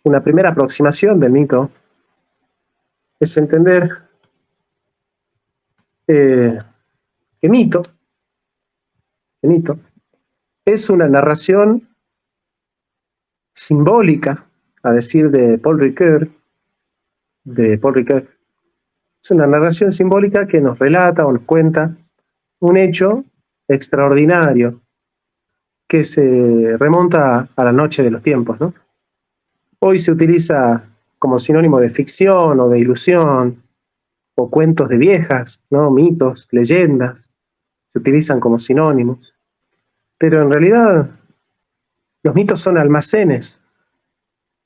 una primera aproximación del mito es entender que mito es una narración simbólica, a decir de Paul Ricoeur, es una narración simbólica que nos relata o nos cuenta un hecho extraordinario que se remonta a la noche de los tiempos, ¿no? Hoy se utiliza como sinónimo de ficción o de ilusión, o cuentos de viejas, ¿no? Mitos, leyendas, se utilizan como sinónimos. Pero en realidad los mitos son almacenes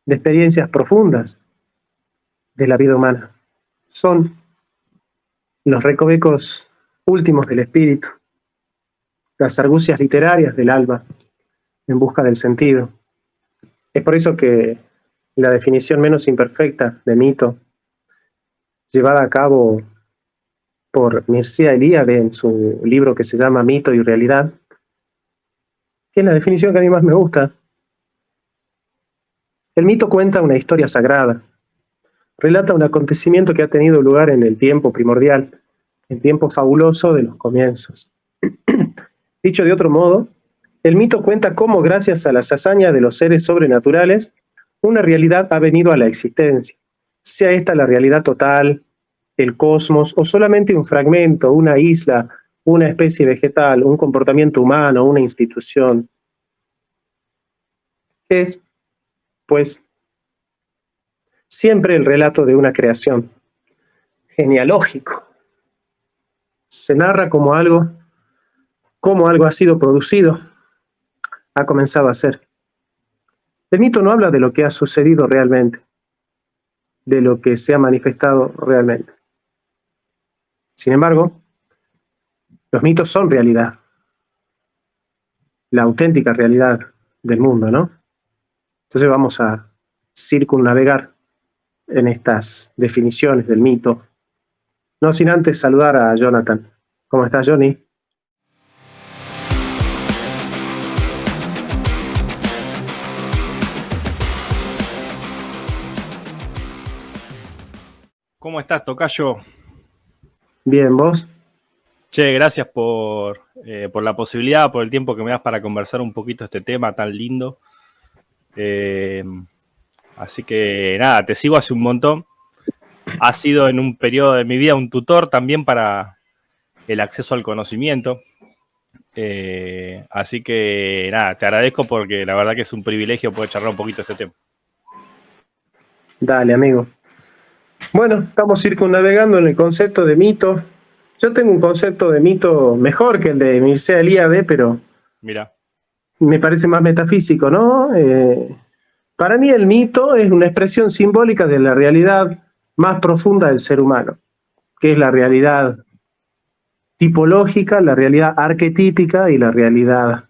de experiencias profundas de la vida humana. Son los recovecos últimos del espíritu, las argucias literarias del alma en busca del sentido. Es por eso que la definición menos imperfecta de mito, llevada a cabo por Mircea Eliade en su libro que se llama Mito y Realidad, que es la definición que a mí más me gusta. El mito cuenta una historia sagrada, relata un acontecimiento que ha tenido lugar en el tiempo primordial, el tiempo fabuloso de los comienzos. Dicho de otro modo, el mito cuenta cómo, gracias a las hazañas de los seres sobrenaturales, una realidad ha venido a la existencia, sea esta la realidad total, el cosmos, o solamente un fragmento, una isla, una especie vegetal, un comportamiento humano, una institución. Es, pues, siempre el relato de una creación, genealógico. Se narra como algo ha sido producido, ha comenzado a ser. El mito no habla de lo que ha sucedido realmente, de lo que se ha manifestado realmente. Sin embargo, los mitos son realidad, la auténtica realidad del mundo, ¿no? Entonces vamos a circunnavegar en estas definiciones del mito, no sin antes saludar a Jonathan. ¿Cómo estás, Johnny? ¿Cómo estás, tocayo? Bien, ¿vos? Che, gracias por la posibilidad, por el tiempo que me das para conversar un poquito este tema tan lindo. Así que nada, te sigo hace un montón. Has sido en un periodo de mi vida un tutor también para el acceso al conocimiento. Así que nada, te agradezco porque la verdad que es un privilegio poder charlar un poquito de este tema. Dale, amigo. Bueno, estamos circunnavegando en el concepto de mito. Yo tengo un concepto de mito mejor que el de Mircea Eliade, pero Mira, me parece más metafísico, ¿no? Para mí el mito es una expresión simbólica de la realidad más profunda del ser humano, que es la realidad tipológica, la realidad arquetípica y la realidad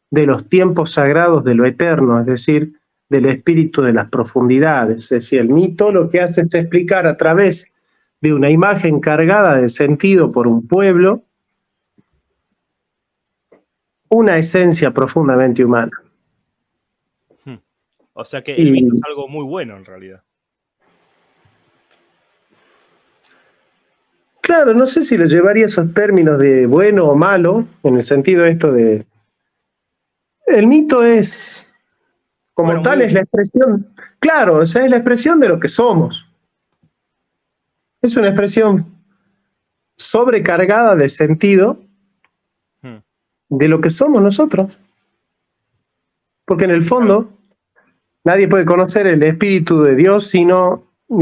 de los tiempos sagrados de lo eterno, es decir, del espíritu de las profundidades. Es decir, el mito lo que hace es explicar a través de una imagen cargada de sentido por un pueblo una esencia profundamente humana. o sea que el mito es algo muy bueno en realidad. Claro, no sé si lo llevaría a esos términos de bueno o malo, en el sentido esto de... El mito es, como bueno, tal, es la expresión, claro, o sea, es la expresión de lo que somos. Es una expresión sobrecargada de sentido de lo que somos nosotros. Porque en el fondo, nadie puede conocer el espíritu de Dios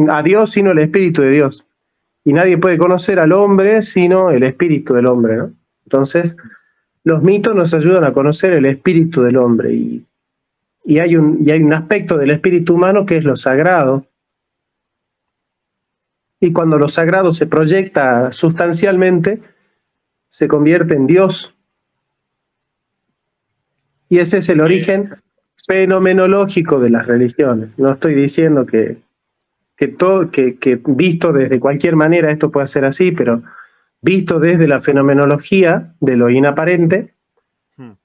a Dios sino el espíritu de Dios. Y nadie puede conocer al hombre sino el espíritu del hombre, ¿no? Entonces, los mitos nos ayudan a conocer el espíritu del hombre. Y hay un aspecto del espíritu humano que es lo sagrado. Y cuando lo sagrado se proyecta sustancialmente, se convierte en Dios. Y ese es el origen fenomenológico de las religiones. No estoy diciendo que visto desde cualquier manera esto puede ser así, pero visto desde la fenomenología de lo inaparente,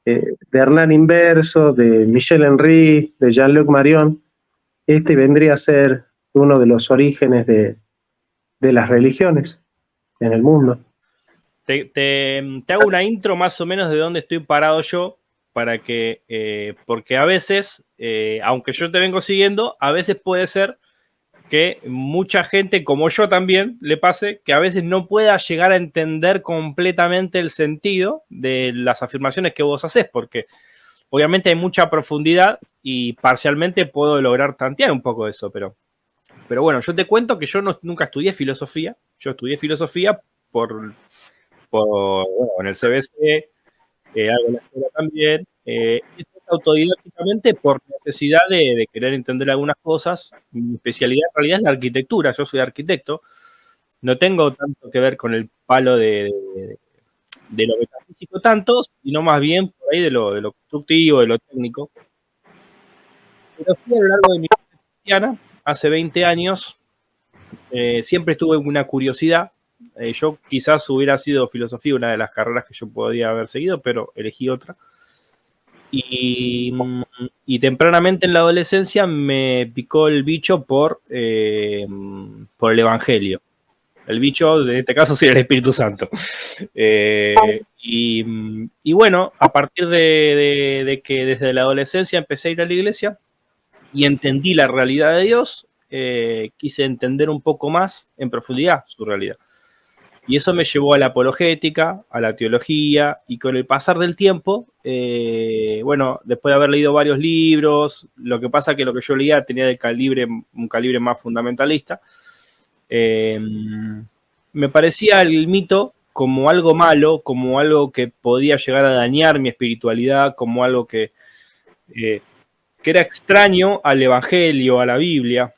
de Hernán Inverso, de Michel Henry, de Jean-Luc Marion, este vendría a ser uno de los orígenes de las religiones en el mundo. Te hago una intro más o menos de dónde estoy parado yo, para que, porque a veces, aunque yo te vengo siguiendo, a veces puede ser que mucha gente, como yo también, le pase que a veces no pueda llegar a entender completamente el sentido de las afirmaciones que vos haces, porque obviamente hay mucha profundidad y parcialmente puedo lograr tantear un poco eso, pero bueno, yo te cuento que yo nunca estudié filosofía, yo estudié filosofía bueno, en el CBC, algo en la escuela también, y autodidácticamente por necesidad de querer entender algunas cosas. Mi especialidad en realidad es la arquitectura, yo soy arquitecto, no tengo tanto que ver con el palo de lo metafísico tanto, sino más bien por ahí de lo constructivo, de lo técnico. Pero sí, a lo largo de mi vida cristiana, hace 20 años, siempre tuve una curiosidad. Yo quizás hubiera sido filosofía una de las carreras que yo podía haber seguido, pero elegí otra. Y tempranamente en la adolescencia me picó el bicho por el Evangelio. El bicho, en este caso, sí, el Espíritu Santo. Y bueno, a partir de que desde la adolescencia empecé a ir a la iglesia y entendí la realidad de Dios, quise entender un poco más en profundidad su realidad. Y eso me llevó a la apologética, a la teología, y con el pasar del tiempo, bueno, después de haber leído varios libros, lo que pasa que lo que yo leía tenía un calibre más fundamentalista, me parecía el mito como algo malo, como algo que podía llegar a dañar mi espiritualidad, como algo que era extraño al Evangelio, a la Biblia.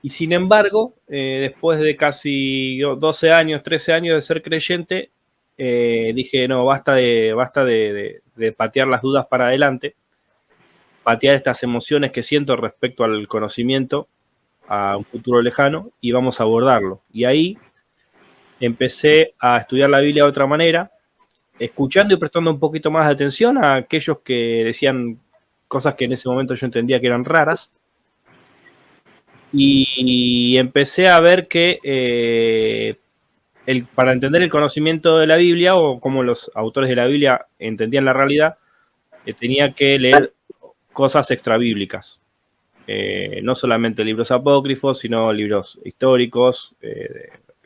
Y sin embargo, después de casi 12 años, 13 años de ser creyente, dije, no, basta de patear las dudas para adelante, patear estas emociones que siento respecto al conocimiento a un futuro lejano y vamos a abordarlo. Y ahí empecé a estudiar la Biblia de otra manera, escuchando y prestando un poquito más de atención a aquellos que decían cosas que en ese momento yo entendía que eran raras. Y empecé a ver que para entender el conocimiento de la Biblia, o cómo los autores de la Biblia entendían la realidad, tenía que leer cosas extrabíblicas. No solamente libros apócrifos, sino libros históricos,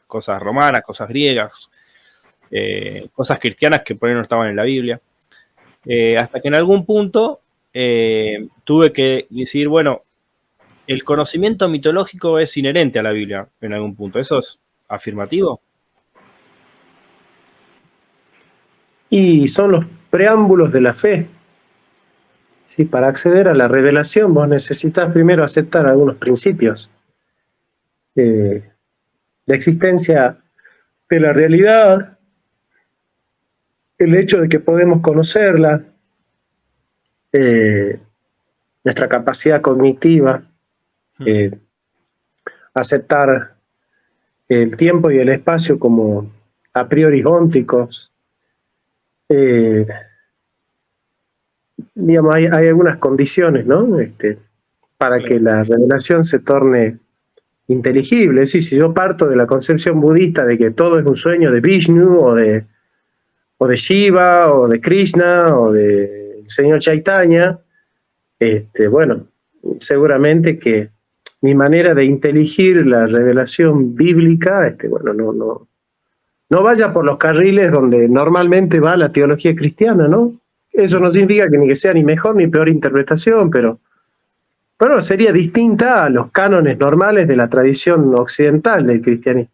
cosas romanas, cosas griegas, cosas cristianas que por ahí no estaban en la Biblia. Hasta que en algún punto tuve que decir, bueno, el conocimiento mitológico es inherente a la Biblia en algún punto. ¿Eso es afirmativo? Y son los preámbulos de la fe. Sí, para acceder a la revelación vos necesitas primero aceptar algunos principios. La existencia de la realidad, el hecho de que podemos conocerla, nuestra capacidad cognitiva, aceptar el tiempo y el espacio como a priori ónticos. Digamos, hay algunas condiciones, ¿no? Para que la revelación se torne inteligible. Es decir, si yo parto de la concepción budista de que todo es un sueño de Vishnu o de Shiva o de Krishna o del señor Chaitanya, bueno, seguramente que mi manera de inteligir la revelación bíblica, bueno, no vaya por los carriles donde normalmente va la teología cristiana, ¿no? Eso no significa que ni que sea ni mejor ni peor interpretación, pero sería distinta a los cánones normales de la tradición occidental del cristianismo.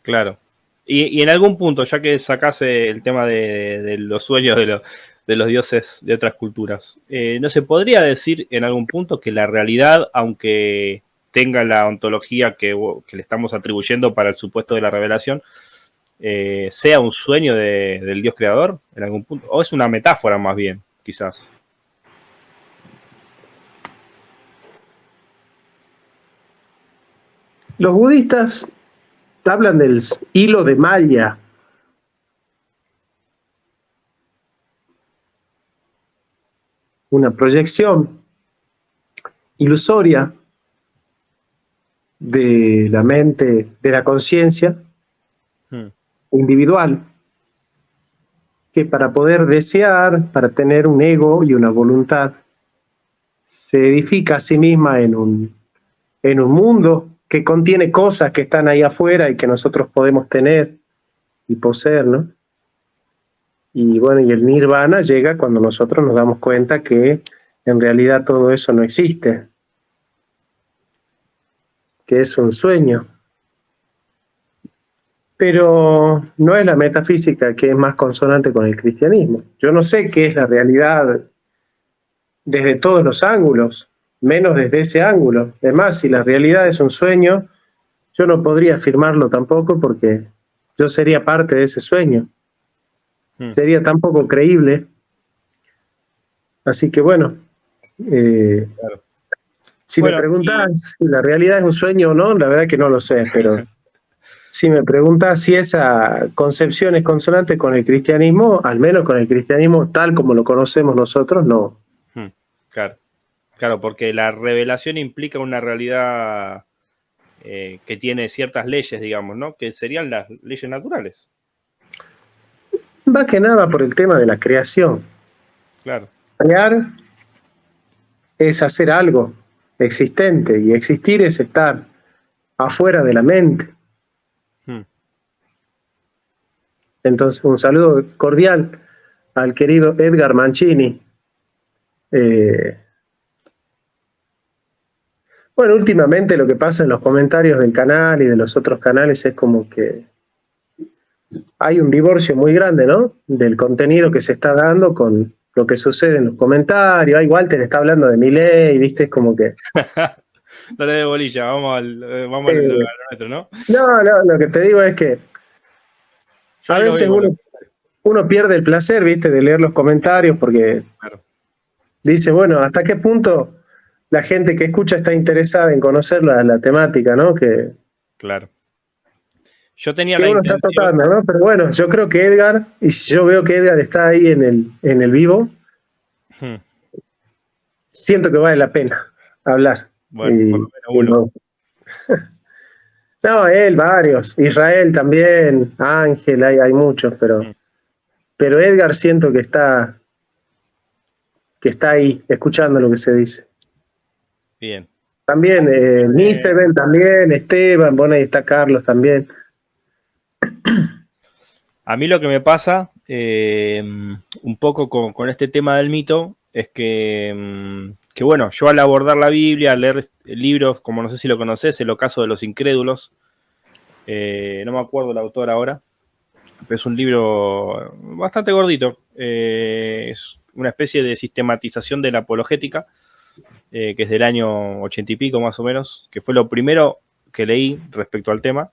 Claro. Y en algún punto, ya que sacase el tema de los sueños de los dioses de otras culturas, ¿no se podría decir en algún punto que la realidad, aunque tenga la ontología que le estamos atribuyendo para el supuesto de la revelación, sea un sueño del Dios creador en algún punto? ¿O es una metáfora más bien, quizás? Los budistas hablan del hilo de Maya. Una proyección ilusoria de la mente, de la conciencia individual, que para poder desear, para tener un ego y una voluntad, se edifica a sí misma en un mundo que contiene cosas que están ahí afuera y que nosotros podemos tener y poseer, ¿no? Y bueno, y el nirvana llega cuando nosotros nos damos cuenta que en realidad todo eso no existe, que es un sueño. Pero no es la metafísica que es más consonante con el cristianismo. Yo no sé qué es la realidad desde todos los ángulos, menos desde ese ángulo. Además, si la realidad es un sueño, yo no podría afirmarlo tampoco porque yo sería parte de ese sueño. Sería tan poco creíble. Así que bueno, Claro. si me preguntas si la realidad es un sueño o no, la verdad que no lo sé, pero si me preguntas si esa concepción es consonante con el cristianismo, al menos con el cristianismo tal como lo conocemos nosotros, no. Claro, claro, porque la revelación implica una realidad que tiene ciertas leyes, digamos, ¿no? Que serían las leyes naturales. Más que nada por el tema de la creación. Claro. Crear es hacer algo existente y existir es estar afuera de la mente. Entonces, un saludo cordial al querido Edgar Mancini. Bueno, últimamente lo que pasa en los comentarios del canal y de los otros canales es como que hay un divorcio muy grande, ¿no? Del contenido que se está dando con lo que sucede en los comentarios. Ay, Walter está hablando de Milei, ¿viste? Es como que... Dale de bolilla, vamos al nuestro, ¿no? No, lo que te digo es que a veces uno pierde el placer, ¿viste? De leer los comentarios porque dice, bueno, ¿hasta qué punto la gente que escucha está interesada en conocer la temática, ¿no? Claro. Yo tenía la intención... está tratando, ¿no? Pero bueno, yo creo que Edgar, y si yo veo que Edgar está ahí en el vivo, siento que vale la pena hablar. Bueno, por lo menos uno. No, él, varios. Israel también, Ángel, hay muchos, pero Edgar siento que está ahí, escuchando lo que se dice. Bien. También Nisebel, también, Esteban, bueno, ahí está Carlos también. A mí lo que me pasa un poco con este tema del mito es que bueno, yo al abordar la Biblia, al leer libros, como no sé si lo conoces, El ocaso de los incrédulos, no me acuerdo el autor ahora, pero es un libro bastante gordito, es una especie de sistematización de la apologética, que es del año 80 y pico más o menos, que fue lo primero que leí respecto al tema.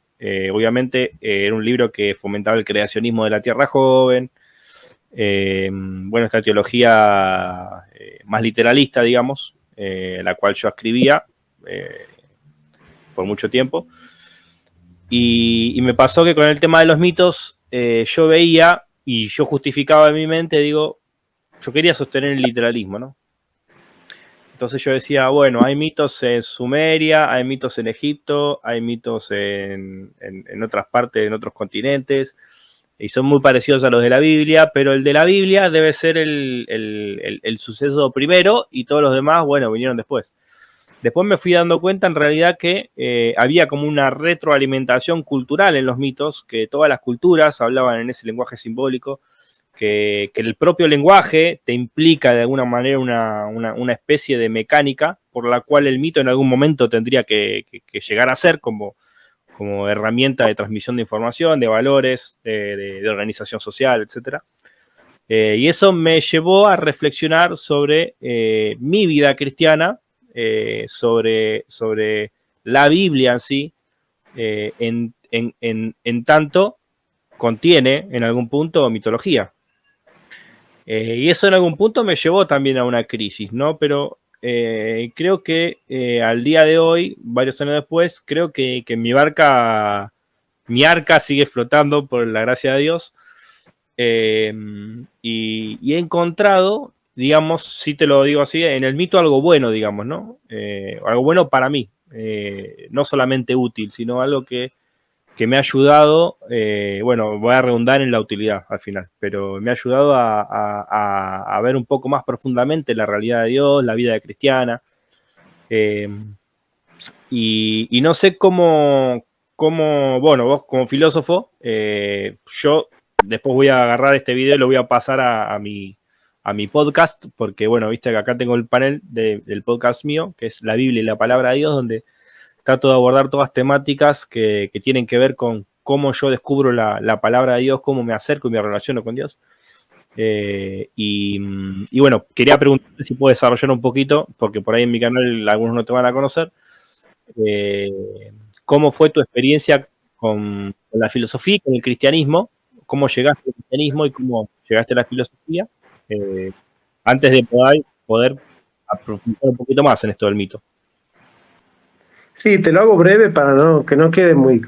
Obviamente era un libro que fomentaba el creacionismo de la Tierra joven, bueno, esta teología más literalista, digamos, la cual yo escribía por mucho tiempo. Y me pasó que con el tema de los mitos, yo veía y yo justificaba en mi mente, digo, yo quería sostener el literalismo, ¿no? Entonces yo decía, bueno, hay mitos en Sumeria, hay mitos en Egipto, hay mitos en otras partes, en otros continentes, y son muy parecidos a los de la Biblia, pero el de la Biblia debe ser el suceso primero y todos los demás, bueno, vinieron después. Después me fui dando cuenta en realidad que había como una retroalimentación cultural en los mitos, que todas las culturas hablaban en ese lenguaje simbólico, que el propio lenguaje te implica de alguna manera una especie de mecánica por la cual el mito en algún momento tendría que llegar a ser como herramienta de transmisión de información, de valores, de organización social, etc. Y eso me llevó a reflexionar sobre mi vida cristiana, sobre la Biblia en sí, en tanto contiene en algún punto mitología. Y eso en algún punto me llevó también a una crisis, ¿no? Pero creo que al día de hoy, varios años después, creo que mi arca sigue flotando por la gracia de Dios. Y he encontrado, digamos, si te lo digo así, en el mito algo bueno, digamos, ¿no? Algo bueno para mí, no solamente útil, sino algo que me ha ayudado, bueno, voy a redundar en la utilidad al final, pero me ha ayudado a ver un poco más profundamente la realidad de Dios, la vida cristiana, eh, y no sé cómo, bueno, vos como filósofo, yo después voy a agarrar este video y lo voy a pasar a mi podcast, porque bueno, viste que acá tengo el panel del podcast mío, que es la Biblia y la palabra de Dios, donde trato de abordar todas temáticas que tienen que ver con cómo yo descubro la palabra de Dios, cómo me acerco y me relaciono con Dios. Y bueno, quería preguntarte si puedo desarrollar un poquito, porque por ahí en mi canal algunos no te van a conocer, eh, cómo fue tu experiencia con la filosofía y con el cristianismo, cómo llegaste al cristianismo y cómo llegaste a la filosofía, eh, antes de poder profundizar un poquito más en esto del mito. Sí, te lo hago breve para que no quede muy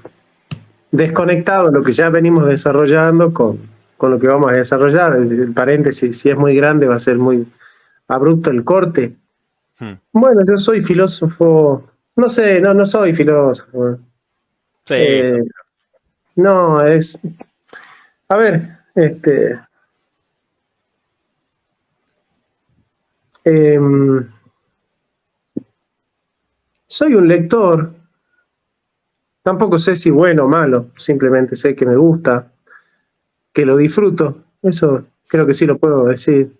desconectado lo que ya venimos desarrollando con lo que vamos a desarrollar. El paréntesis, si es muy grande, va a ser muy abrupto el corte. Bueno, yo soy filósofo, no sé, no soy filósofo. Sí, no, a ver, soy un lector, tampoco sé si bueno o malo, simplemente sé que me gusta, que lo disfruto, eso creo que sí lo puedo decir.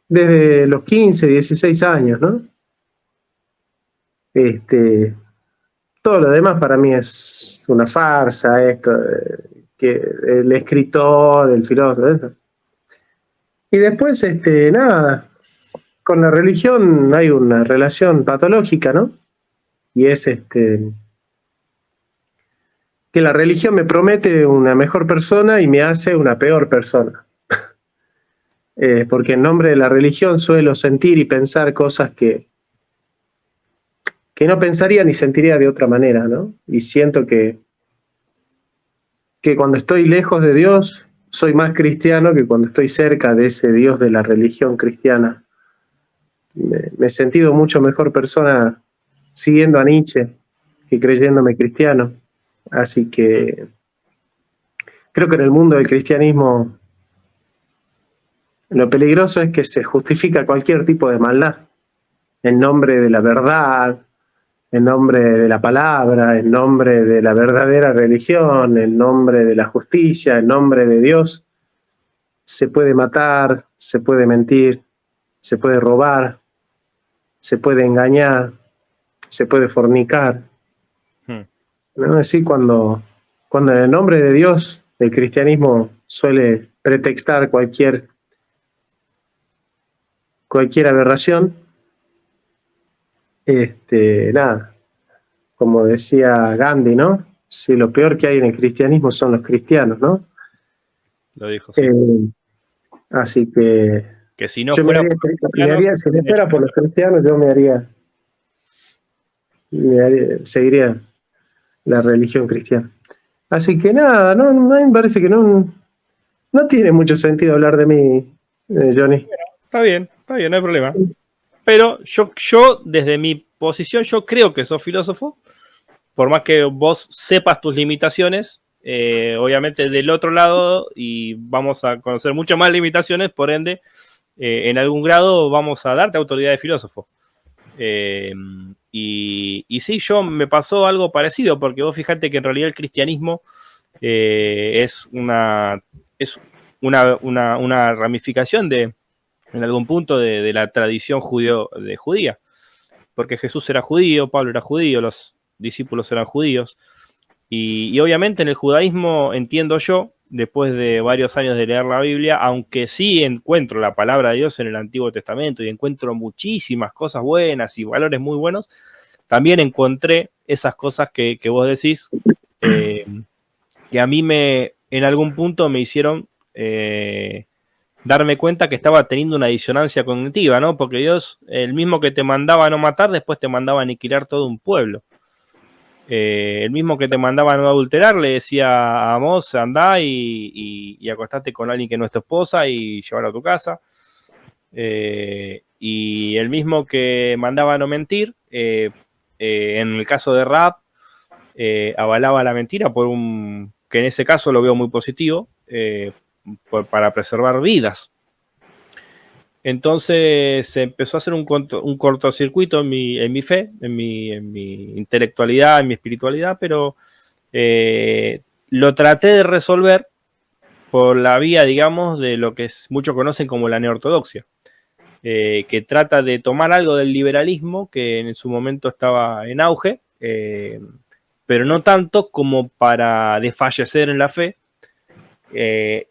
Desde los 15, 16 años, ¿no? Todo lo demás para mí es una farsa, esto, que el escritor, el filósofo, eso. Y después, nada, con la religión hay una relación patológica, ¿no? Y es que la religión me promete una mejor persona y me hace una peor persona. Porque en nombre de la religión suelo sentir y pensar cosas que no pensaría ni sentiría de otra manera, ¿no? Y siento que cuando estoy lejos de Dios soy más cristiano que cuando estoy cerca de ese Dios de la religión cristiana. Me he sentido mucho mejor persona siguiendo a Nietzsche que creyéndome cristiano. Así que creo que en el mundo del cristianismo lo peligroso es que se justifica cualquier tipo de maldad en nombre de la verdad, en nombre de la palabra, en nombre de la verdadera religión, en nombre de la justicia, en nombre de Dios. Se puede matar, se puede mentir, se puede robar, se puede engañar, se puede fornicar. ¿No? Así cuando en el nombre de Dios el cristianismo suele pretextar cualquier aberración, nada, como decía Gandhi, ¿no? Si lo peor que hay en el cristianismo son los cristianos, ¿no? Lo dijo, sí. Así que si no fuera por los cristianos, si no fuera por los cristianos, yo seguiría la religión cristiana. Así que nada, no me parece que no tiene mucho sentido hablar de mí, Johnny. Está bien, no hay problema. Pero yo, desde mi posición, yo creo que sos filósofo. Por más que vos sepas tus limitaciones, obviamente del otro lado, y vamos a conocer mucho más limitaciones, por ende, en algún grado vamos a darte autoridad de filósofo. Y sí, yo me pasó algo parecido, porque vos fijate que en realidad el cristianismo es una ramificación en algún punto de la tradición judía, porque Jesús era judío, Pablo era judío, los discípulos eran judíos, y obviamente en el judaísmo, entiendo yo, después de varios años de leer la Biblia, aunque sí encuentro la palabra de Dios en el Antiguo Testamento y encuentro muchísimas cosas buenas y valores muy buenos, también encontré esas cosas que vos decís, que a mí en algún punto me hicieron darme cuenta que estaba teniendo una disonancia cognitiva, ¿no? Porque Dios, el mismo que te mandaba a no matar, después te mandaba a aniquilar todo un pueblo. El mismo que te mandaba a no adulterar, le decía a Amós, andá y acostate con alguien que no es tu esposa y llevarla a tu casa. Y el mismo que mandaba a no mentir, en el caso de Raab, avalaba la mentira que en ese caso lo veo muy positivo, para preservar vidas. Entonces se empezó a hacer un cortocircuito en mi fe, en mi intelectualidad, en mi espiritualidad, pero lo traté de resolver por la vía, digamos, de lo que muchos conocen como la neortodoxia, que trata de tomar algo del liberalismo que en su momento estaba en auge, pero no tanto como para desfallecer en la fe,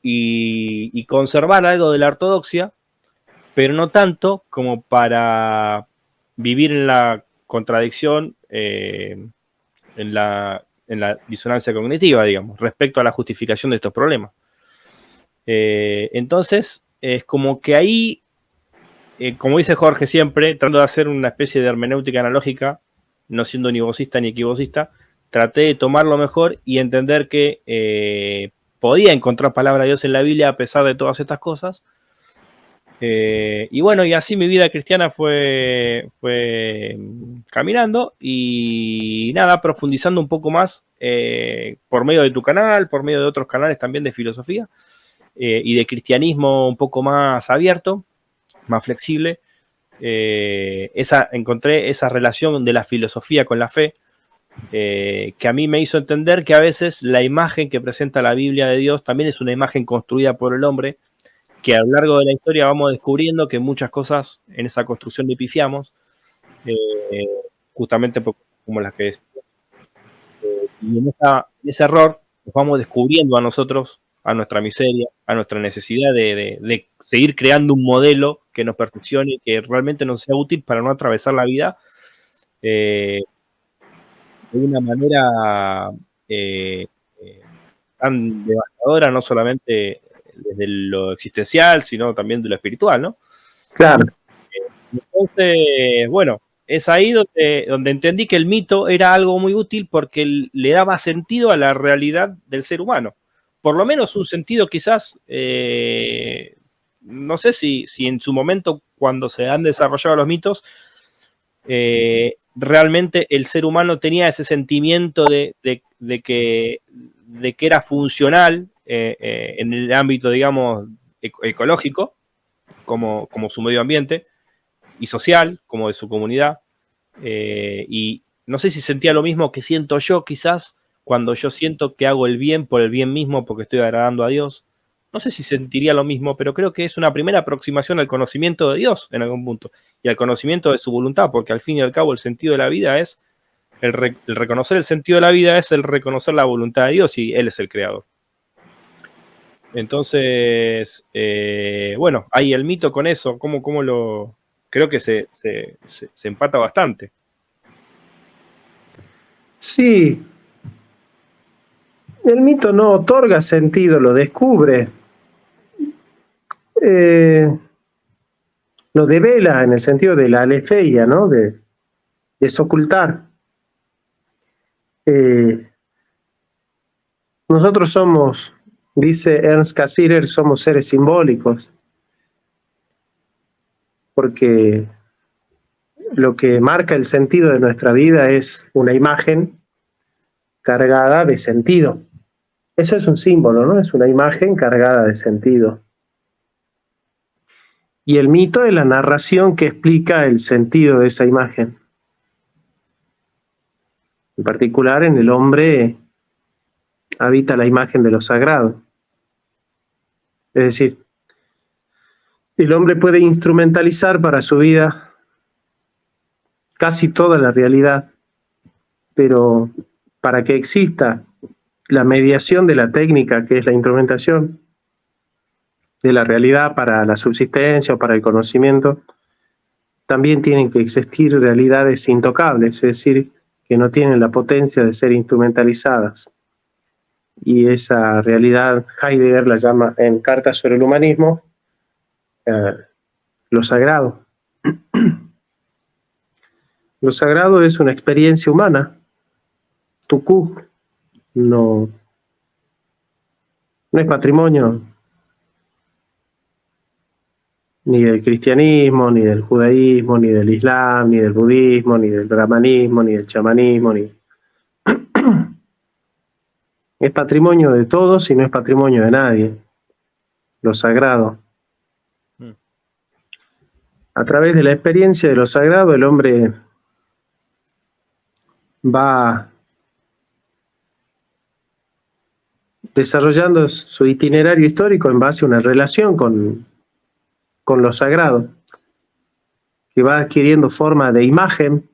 y conservar algo de la ortodoxia, pero no tanto como para vivir en la contradicción, en la disonancia cognitiva, digamos, respecto a la justificación de estos problemas. Entonces, es como que ahí, como dice Jorge siempre, tratando de hacer una especie de hermenéutica analógica, no siendo ni vocista ni equivocista, traté de tomar lo mejor y entender que podía encontrar palabra de Dios en la Biblia a pesar de todas estas cosas. Y bueno, y así mi vida cristiana fue caminando y nada, profundizando un poco más, por medio de tu canal, por medio de otros canales también de filosofía, y de cristianismo un poco más abierto, más flexible. Encontré esa relación de la filosofía con la fe, que a mí me hizo entender que a veces la imagen que presenta la Biblia de Dios también es una imagen construida por el hombre, que a lo largo de la historia vamos descubriendo que muchas cosas en esa construcción le pifiamos, eh, justamente como las que decía. Y en ese error nos vamos descubriendo a nosotros, a nuestra miseria, a nuestra necesidad de seguir creando un modelo que nos perfeccione y que realmente nos sea útil para no atravesar la vida de una manera eh, eh, tan devastadora, no solamente desde lo existencial, sino también de lo espiritual, ¿no? Claro. Entonces, bueno, es ahí donde entendí que el mito era algo muy útil porque le daba sentido a la realidad del ser humano. Por lo menos un sentido quizás, no sé si en su momento, cuando se han desarrollado los mitos, realmente el ser humano tenía ese sentimiento de que era funcional, en el ámbito, digamos, ecológico, como su medio ambiente, y social, como de su comunidad. Y no sé si sentía lo mismo que siento yo, quizás, cuando yo siento que hago el bien por el bien mismo, porque estoy agradando a Dios. No sé si sentiría lo mismo, pero creo que es una primera aproximación al conocimiento de Dios en algún punto y al conocimiento de su voluntad, porque al fin y al cabo el sentido de la vida es el reconocer el sentido de la vida, es el reconocer la voluntad de Dios y Él es el creador. Entonces, bueno, hay el mito con eso, cómo lo. Creo que se empata bastante. Sí, el mito no otorga sentido, lo descubre. Lo devela en el sentido de la aletheia, ¿no? De desocultar. Nosotros somos, dice Ernst Cassirer, somos seres simbólicos, porque lo que marca el sentido de nuestra vida es una imagen cargada de sentido. Eso es un símbolo, ¿no? Es una imagen cargada de sentido. Y el mito es la narración que explica el sentido de esa imagen. En particular, en el hombre habita la imagen de lo sagrado. Es decir, el hombre puede instrumentalizar para su vida casi toda la realidad, pero para que exista la mediación de la técnica, que es la instrumentación de la realidad para la subsistencia o para el conocimiento, también tienen que existir realidades intocables, es decir, que no tienen la potencia de ser instrumentalizadas. Y esa realidad Heidegger la llama en Cartas sobre el Humanismo lo sagrado. Lo sagrado es una experiencia humana. Tucú no es patrimonio ni del cristianismo, ni del judaísmo, ni del islam, ni del budismo, ni del brahmanismo, ni del chamanismo, ni... Es patrimonio de todos y no es patrimonio de nadie, lo sagrado. A través de la experiencia de lo sagrado, el hombre va desarrollando su itinerario histórico en base a una relación con lo sagrado, que va adquiriendo forma de imagen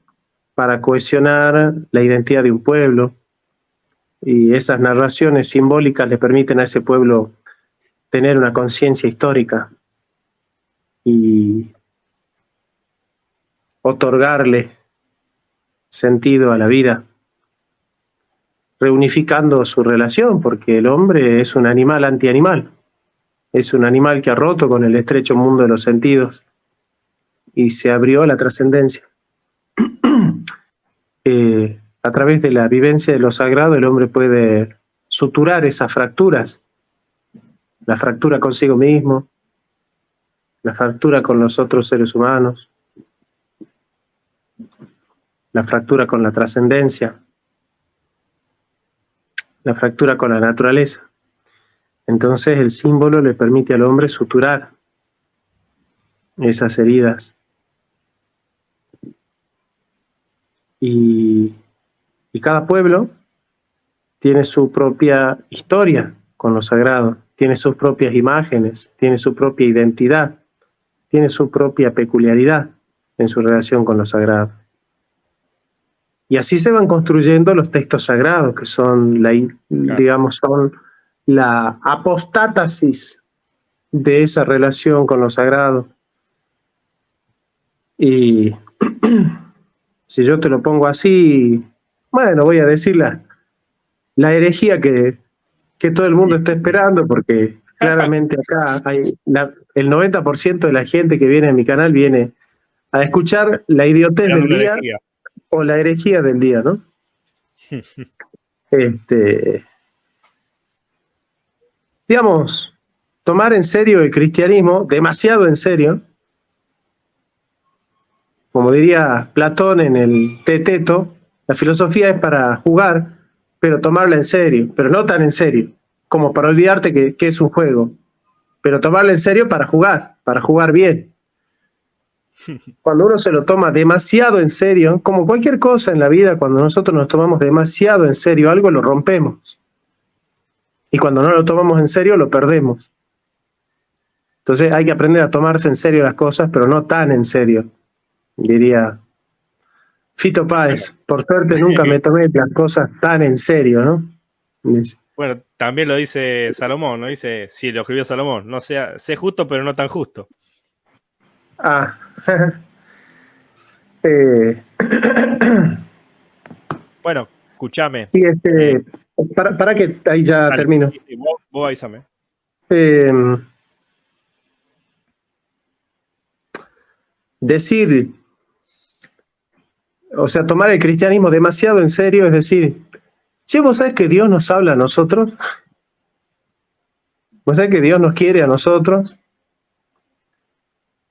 para cohesionar la identidad de un pueblo, y esas narraciones simbólicas le permiten a ese pueblo tener una conciencia histórica y otorgarle sentido a la vida, reunificando su relación, porque el hombre es un animal antianimal, es un animal que ha roto con el estrecho mundo de los sentidos y se abrió a la trascendencia. A través de la vivencia de lo sagrado, el hombre puede suturar esas fracturas, la fractura consigo mismo, la fractura con los otros seres humanos, la fractura con la trascendencia, la fractura con la naturaleza. Entonces el símbolo le permite al hombre suturar esas heridas. Y cada pueblo tiene su propia historia con lo sagrado, tiene sus propias imágenes, tiene su propia identidad, tiene su propia peculiaridad en su relación con lo sagrado. Y así se van construyendo los textos sagrados, que son digamos, son la apostátesis de esa relación con lo sagrado. Y si yo te lo pongo así, bueno, voy a decir la herejía que todo el mundo está esperando, porque claramente acá hay el 90% de la gente que viene a mi canal viene a escuchar la idiotez del día o la herejía del día, ¿no? Digamos, tomar en serio el cristianismo, demasiado en serio, como diría Platón en el Teteto, la filosofía es para jugar, pero tomarla en serio, pero no tan en serio, como para olvidarte que es un juego, pero tomarla en serio para jugar bien. Cuando uno se lo toma demasiado en serio, como cualquier cosa en la vida, cuando nosotros nos tomamos demasiado en serio algo, lo rompemos. Y cuando no lo tomamos en serio, lo perdemos. Entonces hay que aprender a tomarse en serio las cosas, pero no tan en serio, diría Fito Páez. Por suerte nunca me tomé las cosas tan en serio, ¿no? Bueno, también lo dice Salomón, ¿no? Dice, sí, lo escribió Salomón, no sea, sé justo, pero no tan justo. Ah. Bueno, escúchame. Y para que ahí ya dale, termino. Vos avísame. Decir, o sea, tomar el cristianismo demasiado en serio, es decir, che, ¿vos sabés que Dios nos habla a nosotros? ¿Vos sabés que Dios nos quiere a nosotros?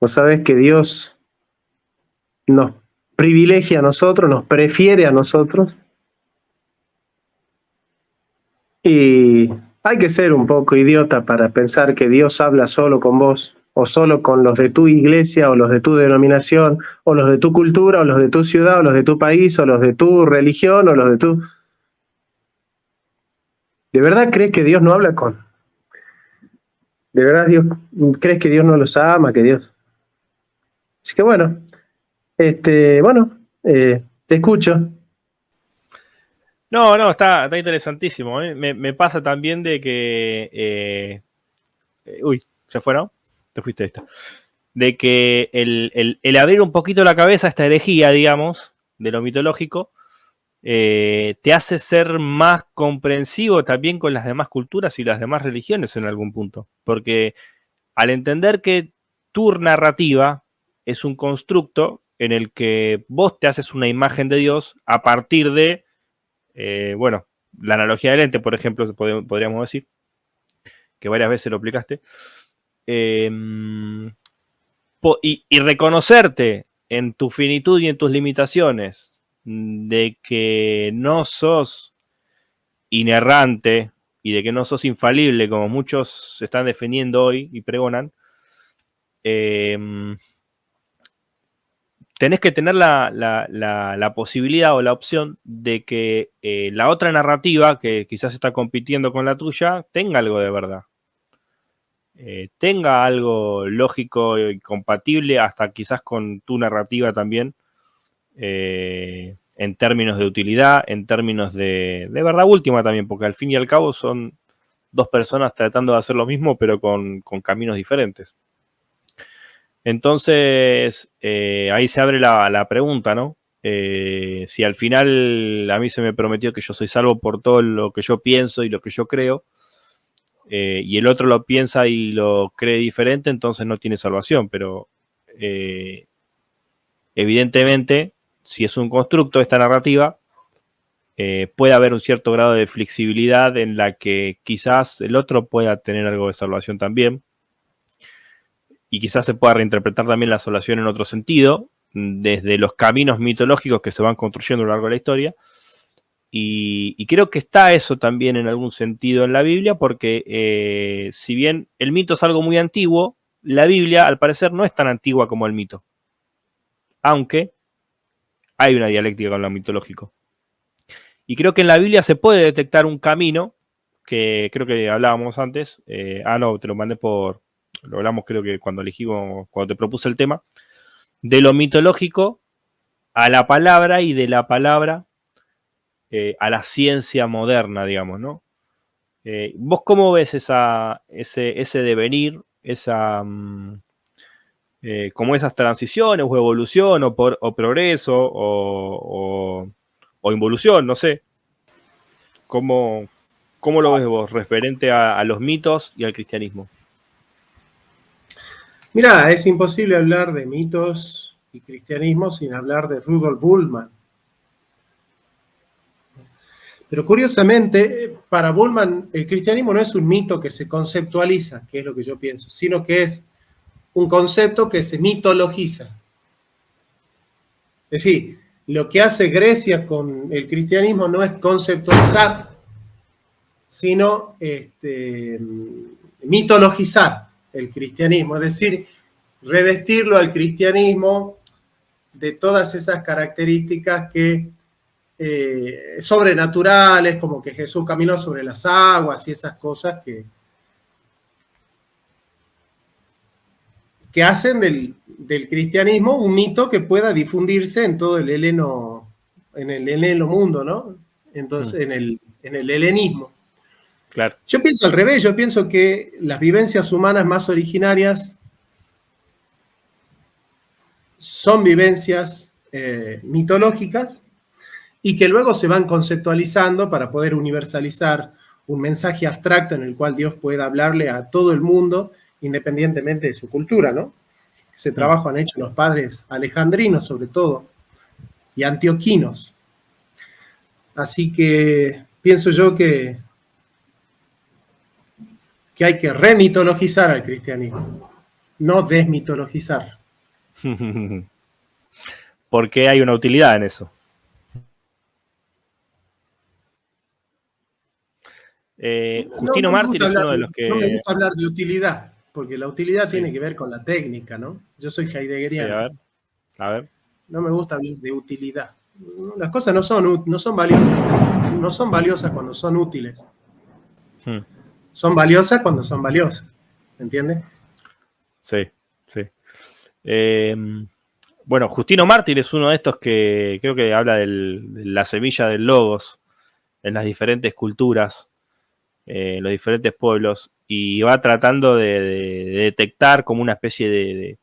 ¿Vos sabés que Dios nos privilegia a nosotros, nos prefiere a nosotros? Y hay que ser un poco idiota para pensar que Dios habla solo con vos, o solo con los de tu iglesia, o los de tu denominación, o los de tu cultura, o los de tu ciudad, o los de tu país, o los de tu religión, o los de tu... ¿De verdad crees que Dios no habla con? ¿De verdad crees que Dios no los ama, que Dios? Así que bueno, te escucho. No, está interesantísimo. Me pasa también de que... uy, ¿se fue, no? Te fuiste esto. De que el abrir un poquito la cabeza a esta herejía, digamos, de lo mitológico, te hace ser más comprensivo también con las demás culturas y las demás religiones en algún punto. Porque al entender que tu narrativa es un constructo en el que vos te haces una imagen de Dios a partir de, bueno, la analogía del ente, por ejemplo, podríamos decir, que varias veces lo aplicaste. y reconocerte en tu finitud y en tus limitaciones, de que no sos inerrante y de que no sos infalible, como muchos se están defendiendo hoy y pregonan, tenés que tener la posibilidad o la opción de que la otra narrativa, que quizás está compitiendo con la tuya, tenga algo de verdad. Tenga algo lógico y compatible hasta quizás con tu narrativa también, en términos de utilidad, en términos de verdad última también, porque al fin y al cabo son dos personas tratando de hacer lo mismo, pero con caminos diferentes. Entonces, ahí se abre la pregunta, ¿no? Si al final a mí se me prometió que yo soy salvo por todo lo que yo pienso y lo que yo creo, y el otro lo piensa y lo cree diferente, entonces no tiene salvación. Pero evidentemente, si es un constructo esta narrativa, puede haber un cierto grado de flexibilidad en la que quizás el otro pueda tener algo de salvación también, y quizás se pueda reinterpretar también la salvación en otro sentido, desde los caminos mitológicos que se van construyendo a lo largo de la historia. Y creo que está eso también en algún sentido en la Biblia, porque si bien el mito es algo muy antiguo, la Biblia al parecer no es tan antigua como el mito, aunque hay una dialéctica con lo mitológico. Y creo que en la Biblia se puede detectar un camino, que creo que hablábamos antes, no, te lo mandé lo hablamos creo que cuando cuando te propuse el tema, de lo mitológico a la palabra y de la palabra a la ciencia moderna, digamos, ¿no? ¿Vos cómo ves ese devenir, como esas transiciones o evolución o progreso o involución, no sé? ¿Cómo lo ves vos referente a los mitos y al cristianismo? Mirá, es imposible hablar de mitos y cristianismo sin hablar de Rudolf Bultmann. Pero curiosamente, para Bultmann, el cristianismo no es un mito que se conceptualiza, que es lo que yo pienso, sino que es un concepto que se mitologiza. Es decir, lo que hace Grecia con el cristianismo no es conceptualizar, sino mitologizar el cristianismo, es decir, revestirlo al cristianismo de todas esas características que sobrenaturales, como que Jesús caminó sobre las aguas y esas cosas que hacen del cristianismo un mito que pueda difundirse en todo el heleno mundo, ¿no? Entonces, en el helenismo. Claro. Yo pienso al revés, yo pienso que las vivencias humanas más originarias son vivencias mitológicas y que luego se van conceptualizando para poder universalizar un mensaje abstracto en el cual Dios pueda hablarle a todo el mundo independientemente de su cultura, ¿no? Ese trabajo han hecho los padres alejandrinos sobre todo y antioquinos. Así que pienso yo que hay que remitologizar al cristianismo, no desmitologizar. Porque hay una utilidad en eso. Justino Mártir es uno de los que... No me gusta hablar de utilidad, porque la utilidad tiene que ver con la técnica, ¿no? Yo soy heideggeriano. Sí, a ver. No me gusta hablar de utilidad. Las cosas no son valiosas. No son valiosas cuando son útiles. Son valiosas cuando son valiosas. ¿Se entiende? Sí. Bueno, Justino Mártir es uno de estos que creo que habla de la semilla del logos en las diferentes culturas, en los diferentes pueblos, y va tratando de detectar como una especie de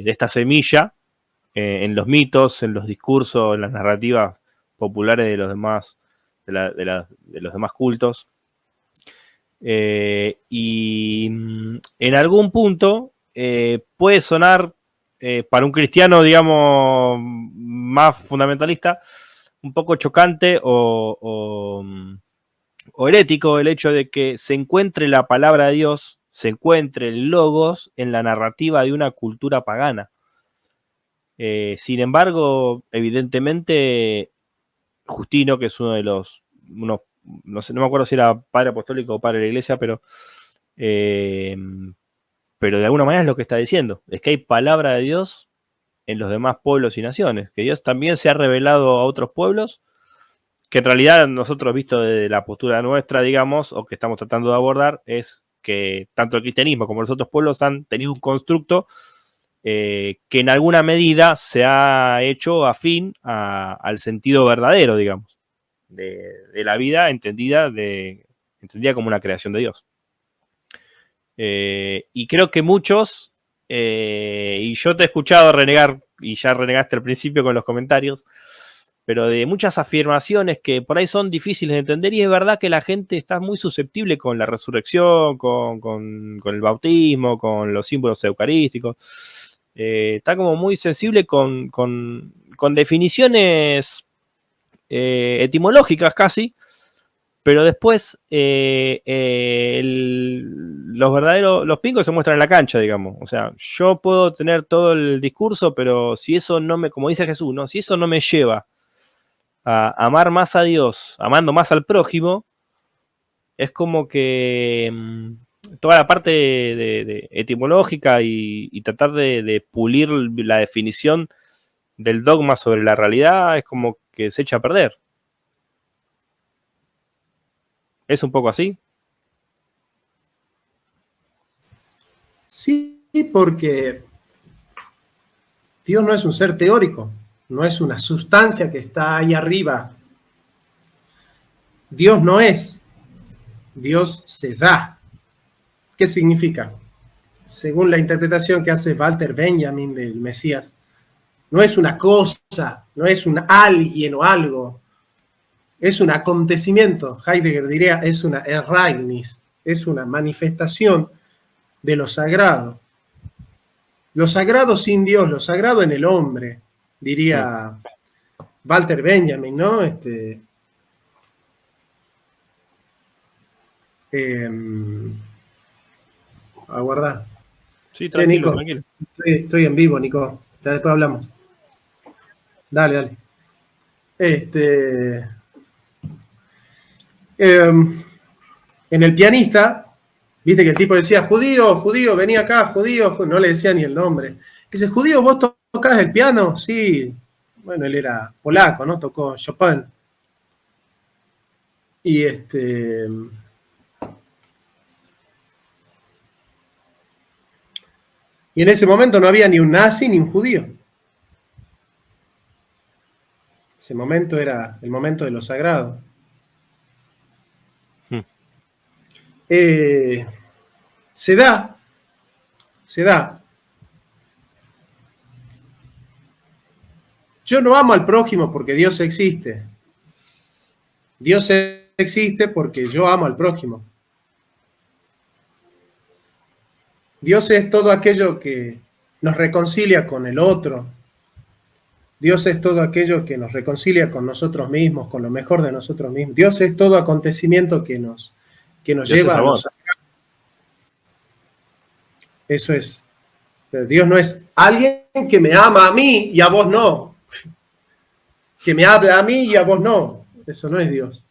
esta semilla en los mitos, en los discursos, en las narrativas populares de los demás, de los demás cultos. Y en algún punto puede sonar para un cristiano, digamos, más fundamentalista, un poco chocante o herético el hecho de que se encuentre la palabra de Dios se encuentre el logos en la narrativa de una cultura pagana. Sin embargo, evidentemente, Justino, que es uno de los, no me acuerdo si era padre apostólico o padre de la iglesia, pero de alguna manera es lo que está diciendo, es que hay palabra de Dios en los demás pueblos y naciones, que Dios también se ha revelado a otros pueblos, que en realidad nosotros, visto desde la postura nuestra, digamos, o que estamos tratando de abordar, es que tanto el cristianismo como los otros pueblos han tenido un constructo que en alguna medida se ha hecho afín al sentido verdadero, digamos, de la vida entendida como una creación de Dios. Y creo que muchos, y yo te he escuchado renegar, y ya renegaste al principio con los comentarios, pero de muchas afirmaciones que por ahí son difíciles de entender, y es verdad que la gente está muy susceptible con la resurrección, con el bautismo, con los símbolos eucarísticos. Está como muy sensible con definiciones etimológicas casi, pero después los pingos se muestran en la cancha, digamos. O sea, yo puedo tener todo el discurso, pero si eso no me, como dice Jesús, ¿no? Si eso no me lleva a amar más a Dios, amando más al prójimo, es como que toda la parte de etimológica y tratar de pulir la definición del dogma sobre la realidad es como que se echa a perder. ¿Es un poco así? Sí, porque Dios no es un ser teórico, no es una sustancia que está ahí arriba. Dios no es, Dios se da. ¿Qué significa? Según la interpretación que hace Walter Benjamin del Mesías, no es una cosa, no es un alguien o algo, es un acontecimiento. Heidegger diría, es una Ereignis, es una manifestación de lo sagrado. Lo sagrado sin Dios, lo sagrado en el hombre, diría Walter Benjamin, ¿no? Aguardá. Sí, tranquilo, Nico, tranquilo. Estoy en vivo, Nico. Ya después hablamos. Dale. En el pianista, viste que el tipo decía, judío, vení acá, judío, no le decía ni el nombre. Dice, judío, ¿vos tocás el piano? Sí. Bueno, él era polaco, ¿no? Tocó Chopin. Y y en ese momento no había ni un nazi ni un judío. Ese momento era el momento de lo sagrado. Se da. Yo no amo al prójimo porque Dios existe. Dios existe porque yo amo al prójimo. Dios es todo aquello que nos reconcilia con el otro. Dios es todo aquello que nos reconcilia con nosotros mismos, con lo mejor de nosotros mismos. Dios es todo acontecimiento que nos lleva a los... Eso es. Dios no es alguien que me ama a mí y a vos no. Que me habla a mí y a vos no. Eso no es Dios.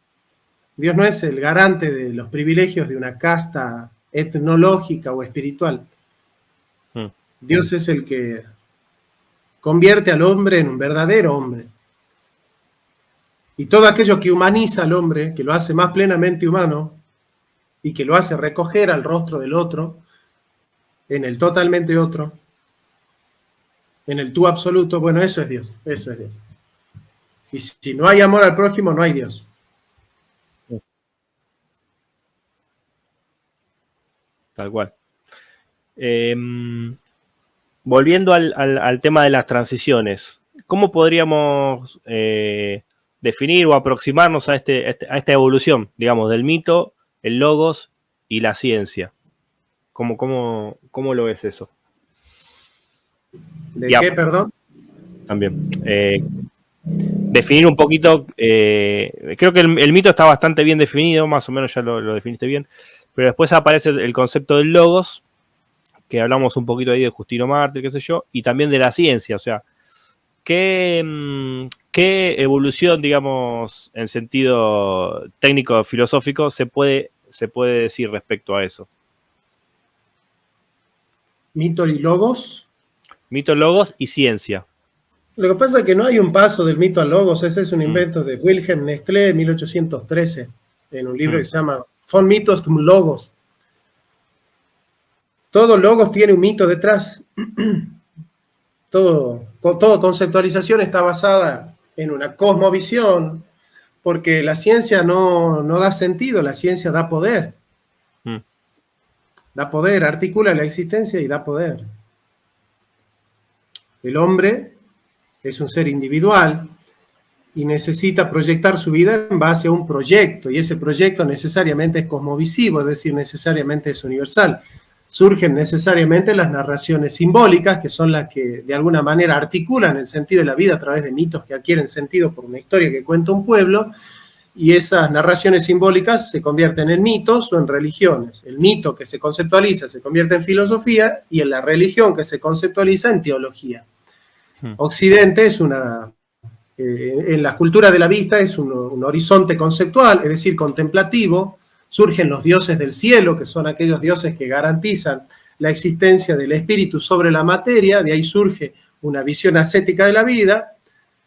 Dios no es el garante de los privilegios de una casta etnológica o espiritual. Dios es el que convierte al hombre en un verdadero hombre. Y todo aquello que humaniza al hombre, que lo hace más plenamente humano y que lo hace recoger al rostro del otro, en el totalmente otro, en el tú absoluto, bueno, eso es Dios, eso es Dios. Y si no hay amor al prójimo, no hay Dios. Tal cual. Volviendo al tema de las transiciones, ¿cómo podríamos definir o aproximarnos a esta evolución, digamos, del mito, el logos y la ciencia? ¿Cómo lo ves eso? ¿De qué, perdón? También. Definir un poquito, creo que el mito está bastante bien definido, más o menos ya lo definiste bien, Pero después aparece el concepto del logos, que hablamos un poquito ahí de Justino Mártir, qué sé yo, y también de la ciencia, o sea, ¿qué evolución, digamos, en sentido técnico filosófico se puede decir respecto a eso? Mito y logos. Mito, logos y ciencia. Lo que pasa es que no hay un paso del mito al logos, ese es un invento de Wilhelm Nestlé en 1813, en un libro que se llama Von Mythos zum Logos. Todo logos tiene un mito detrás. Todo conceptualización está basada en una cosmovisión, porque la ciencia no da sentido, la ciencia da poder. Da poder, articula la existencia y da poder. El hombre es un ser individual y necesita proyectar su vida en base a un proyecto, y ese proyecto necesariamente es cosmovisivo, es decir, necesariamente es universal. Surgen necesariamente las narraciones simbólicas, que son las que de alguna manera articulan el sentido de la vida a través de mitos que adquieren sentido por una historia que cuenta un pueblo, y esas narraciones simbólicas se convierten en mitos o en religiones. El mito que se conceptualiza se convierte en filosofía, y en la religión que se conceptualiza en teología. Occidente es en la cultura de la vista es un horizonte conceptual, es decir, contemplativo. Surgen los dioses del cielo, que son aquellos dioses que garantizan la existencia del espíritu sobre la materia, de ahí surge una visión ascética de la vida.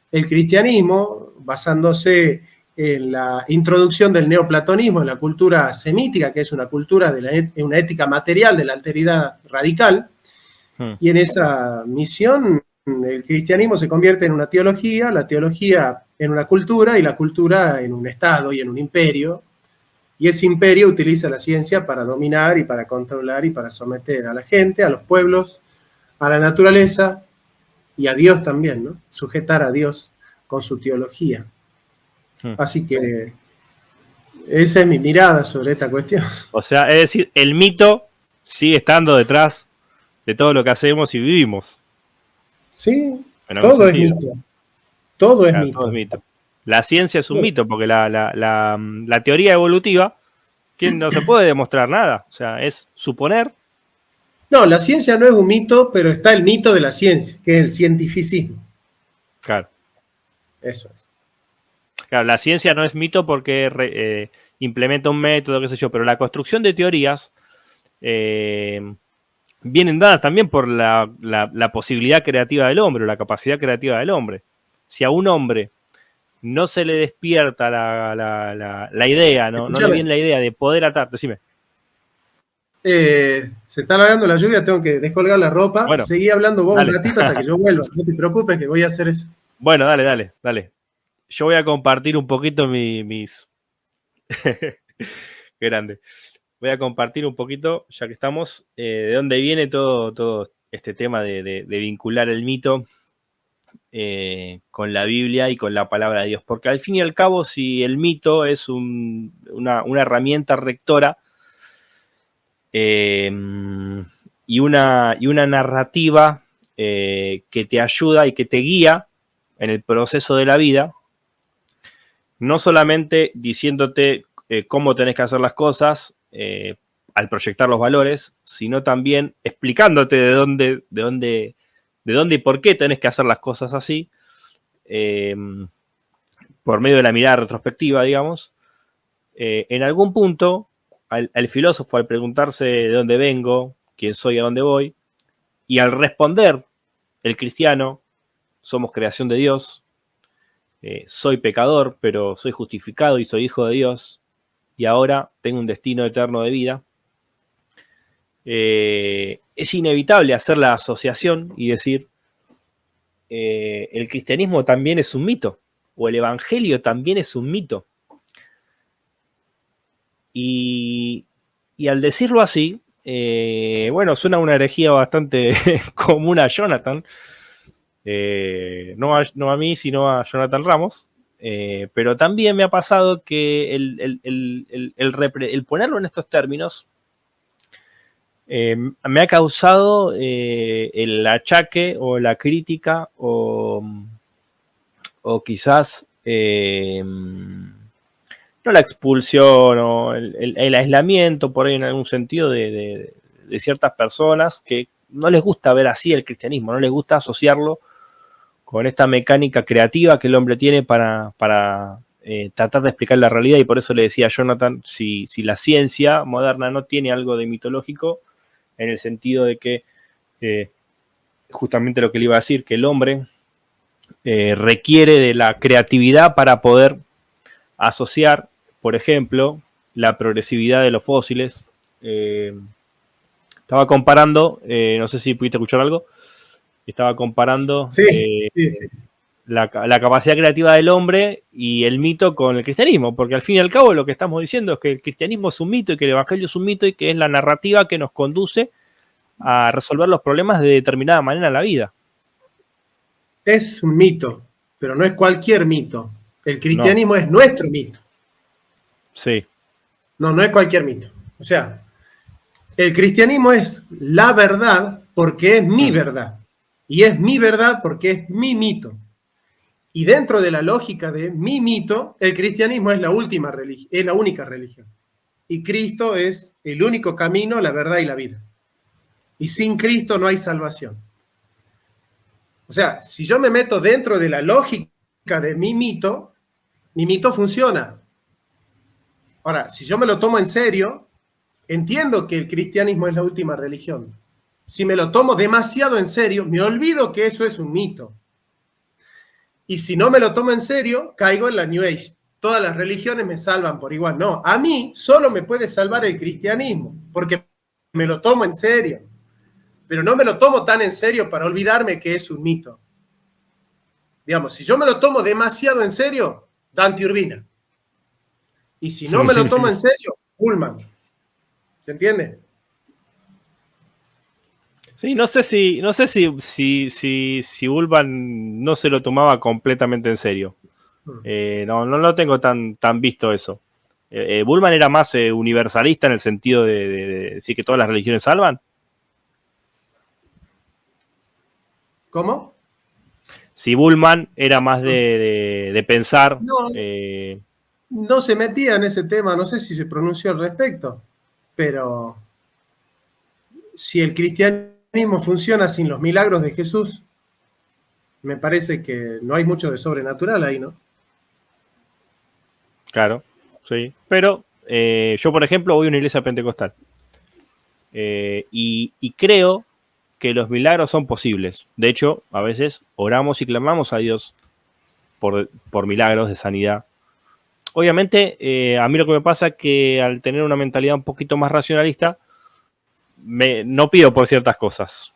El cristianismo, basándose en la introducción del neoplatonismo en la cultura semítica, que es una cultura de una ética material de la alteridad radical, y en esa misión el cristianismo se convierte en una teología, la teología en una cultura y la cultura en un estado y en un imperio, y ese imperio utiliza la ciencia para dominar y para controlar y para someter a la gente, a los pueblos, a la naturaleza y a Dios también, ¿no? Sujetar a Dios con su teología. Así que esa es mi mirada sobre esta cuestión. O sea, es decir, el mito sigue estando detrás de todo lo que hacemos y vivimos. Sí, todo es mito. Todo es mito. Todo es mito. La ciencia es un mito, porque la teoría evolutiva no se puede demostrar nada. O sea, es suponer. No, la ciencia no es un mito, pero está el mito de la ciencia, que es el cientificismo. Claro. Eso es. Claro, la ciencia no es mito porque implementa un método, qué sé yo, pero la construcción de teorías vienen dadas también por la posibilidad creativa del hombre, o la capacidad creativa del hombre. Si a un hombre no se le despierta la idea, no le viene la idea de poder atar, decime. Se está alargando la lluvia, tengo que descolgar la ropa. Bueno, seguí hablando vos dale. Un ratito hasta que yo vuelva. No te preocupes que voy a hacer eso. Bueno, dale. Yo voy a compartir un poquito mis... Qué grande. Voy a compartir un poquito, ya que estamos, de dónde viene todo este tema de vincular el mito con la Biblia y con la palabra de Dios. Porque al fin y al cabo, si el mito es una herramienta rectora y una narrativa que te ayuda y que te guía en el proceso de la vida, no solamente diciéndote cómo tenés que hacer las cosas al proyectar los valores, sino también explicándote de dónde y por qué tenés que hacer las cosas así, por medio de la mirada retrospectiva, digamos. En algún punto, al filósofo, al preguntarse de dónde vengo, quién soy, a dónde voy, y al responder, el cristiano, somos creación de Dios, soy pecador, pero soy justificado y soy hijo de Dios, y ahora tengo un destino eterno de vida. Es inevitable hacer la asociación y decir, el cristianismo también es un mito, o el evangelio también es un mito. Y al decirlo así, bueno, suena una herejía bastante común a Jonathan, no a mí, sino a Jonathan Ramos, pero también me ha pasado que el ponerlo en estos términos me ha causado el achaque o la crítica o quizás no la expulsión o el aislamiento, por ahí en algún sentido, de ciertas personas que no les gusta ver así el cristianismo, no les gusta asociarlo con esta mecánica creativa que el hombre tiene para tratar de explicar la realidad. Y por eso le decía a Jonathan, si la ciencia moderna no tiene algo de mitológico, en el sentido de que justamente lo que le iba a decir, que el hombre requiere de la creatividad para poder asociar, por ejemplo, la progresividad de los fósiles. Estaba comparando, no sé si pudiste escuchar algo, estaba comparando Sí, sí, sí. la capacidad creativa del hombre y el mito con el cristianismo, porque al fin y al cabo lo que estamos diciendo es que el cristianismo es un mito y que el evangelio es un mito y que es la narrativa que nos conduce a resolver los problemas de determinada manera en la vida. Es un mito, pero no es cualquier mito. El No, cristianismo es nuestro mito. sí. No, no es cualquier mito. O sea, el cristianismo es la verdad porque es mi verdad. Y es mi verdad porque es mi mito. Y dentro de la lógica de mi mito, el cristianismo es la última religión, es la única religión. Y Cristo es el único camino, la verdad y la vida. Y sin Cristo no hay salvación. O sea, si yo me meto dentro de la lógica de mi mito funciona. Ahora, si yo me lo tomo en serio, entiendo que el cristianismo es la última religión. Si me lo tomo demasiado en serio, me olvido que eso es un mito. Y si no me lo tomo en serio, caigo en la New Age. Todas las religiones me salvan por igual. No, a mí solo me puede salvar el cristianismo, porque me lo tomo en serio. Pero no me lo tomo tan en serio para olvidarme que es un mito. Digamos, si yo me lo tomo demasiado en serio, Dante Urbina. Y si no me lo tomo en serio, Ullman. ¿Se entiende? Sí, no sé si Ulban no se lo tomaba completamente en serio. No lo tengo tan visto eso. Bullman era más universalista en el sentido de decir que todas las religiones salvan. ¿Cómo? Si Bullman era más de pensar. No, no se metía en ese tema, no sé si se pronunció al respecto, pero si el cristianismo funciona sin los milagros de Jesús, me parece que no hay mucho de sobrenatural ahí, ¿no? Claro, sí. Pero yo, por ejemplo, voy a una iglesia pentecostal. Y creo que los milagros son posibles. De hecho, a veces oramos y clamamos a Dios por milagros de sanidad. Obviamente, a mí lo que me pasa es que al tener una mentalidad un poquito más racionalista, no pido por ciertas cosas,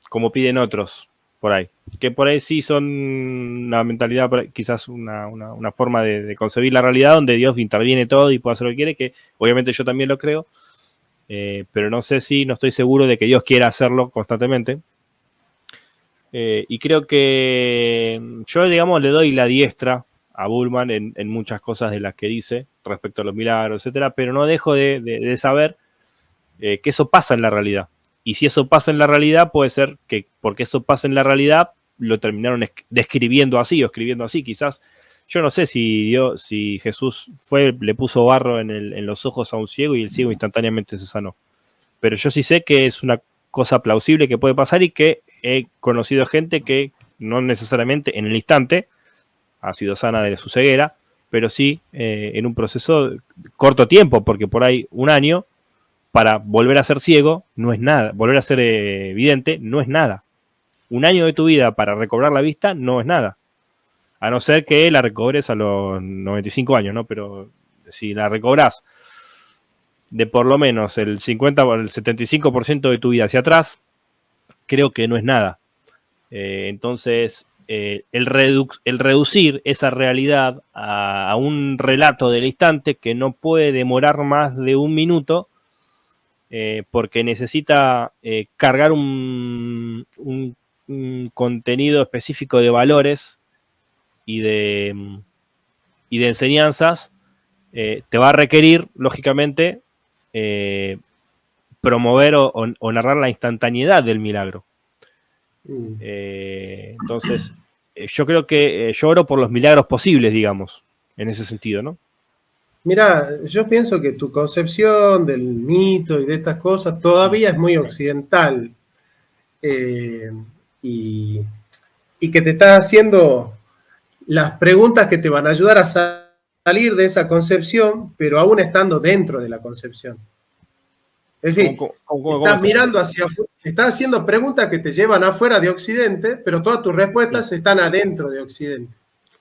como piden otros por ahí. Que por ahí sí son una mentalidad, quizás una forma de concebir la realidad donde Dios interviene todo y puede hacer lo que quiere, que obviamente yo también lo creo, pero no estoy seguro de que Dios quiera hacerlo constantemente. Y creo que yo, digamos, le doy la diestra a Bullman en muchas cosas de las que dice respecto a los milagros, etcétera, pero no dejo de saber que eso pasa en la realidad. Y si eso pasa en la realidad, puede ser que porque eso pasa en la realidad, lo terminaron describiendo así o escribiendo así. Quizás, yo no sé si Jesús le puso barro en los ojos a un ciego y el ciego instantáneamente se sanó. Pero yo sí sé que es una cosa plausible que puede pasar y que he conocido gente que no necesariamente en el instante ha sido sana de su ceguera, pero sí en un proceso corto tiempo, porque por ahí un año para volver a ser ciego no es nada, volver a ser vidente no es nada. Un año de tu vida para recobrar la vista no es nada. A no ser que la recobres a los 95 años, ¿no? Pero si la recobras de por lo menos el 50 o el 75% de tu vida hacia atrás, creo que no es nada. Entonces, el reducir esa realidad a un relato del instante que no puede demorar más de un minuto, porque necesita cargar un contenido específico de valores y de enseñanzas, te va a requerir, lógicamente, promover o narrar la instantaneidad del milagro. Entonces, yo creo que yo oro por los milagros posibles, digamos, en ese sentido, ¿no? Mira, yo pienso que tu concepción del mito y de estas cosas todavía es muy occidental. eh, y, y que te estás haciendo las preguntas que te van a ayudar a salir de esa concepción, pero aún estando dentro de la concepción. Es decir, estás mirando hacia afuera, estás haciendo preguntas que te llevan afuera de Occidente, pero todas tus respuestas están adentro de Occidente.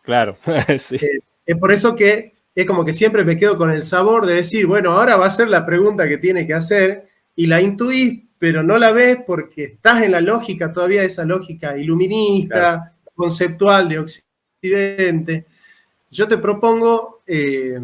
Claro, sí. Es por eso que es como que siempre me quedo con el sabor de decir, bueno, ahora va a ser la pregunta que tiene que hacer, y la intuís, pero no la ves porque estás en la lógica todavía, esa lógica iluminista, claro, conceptual de Occidente. Yo te propongo que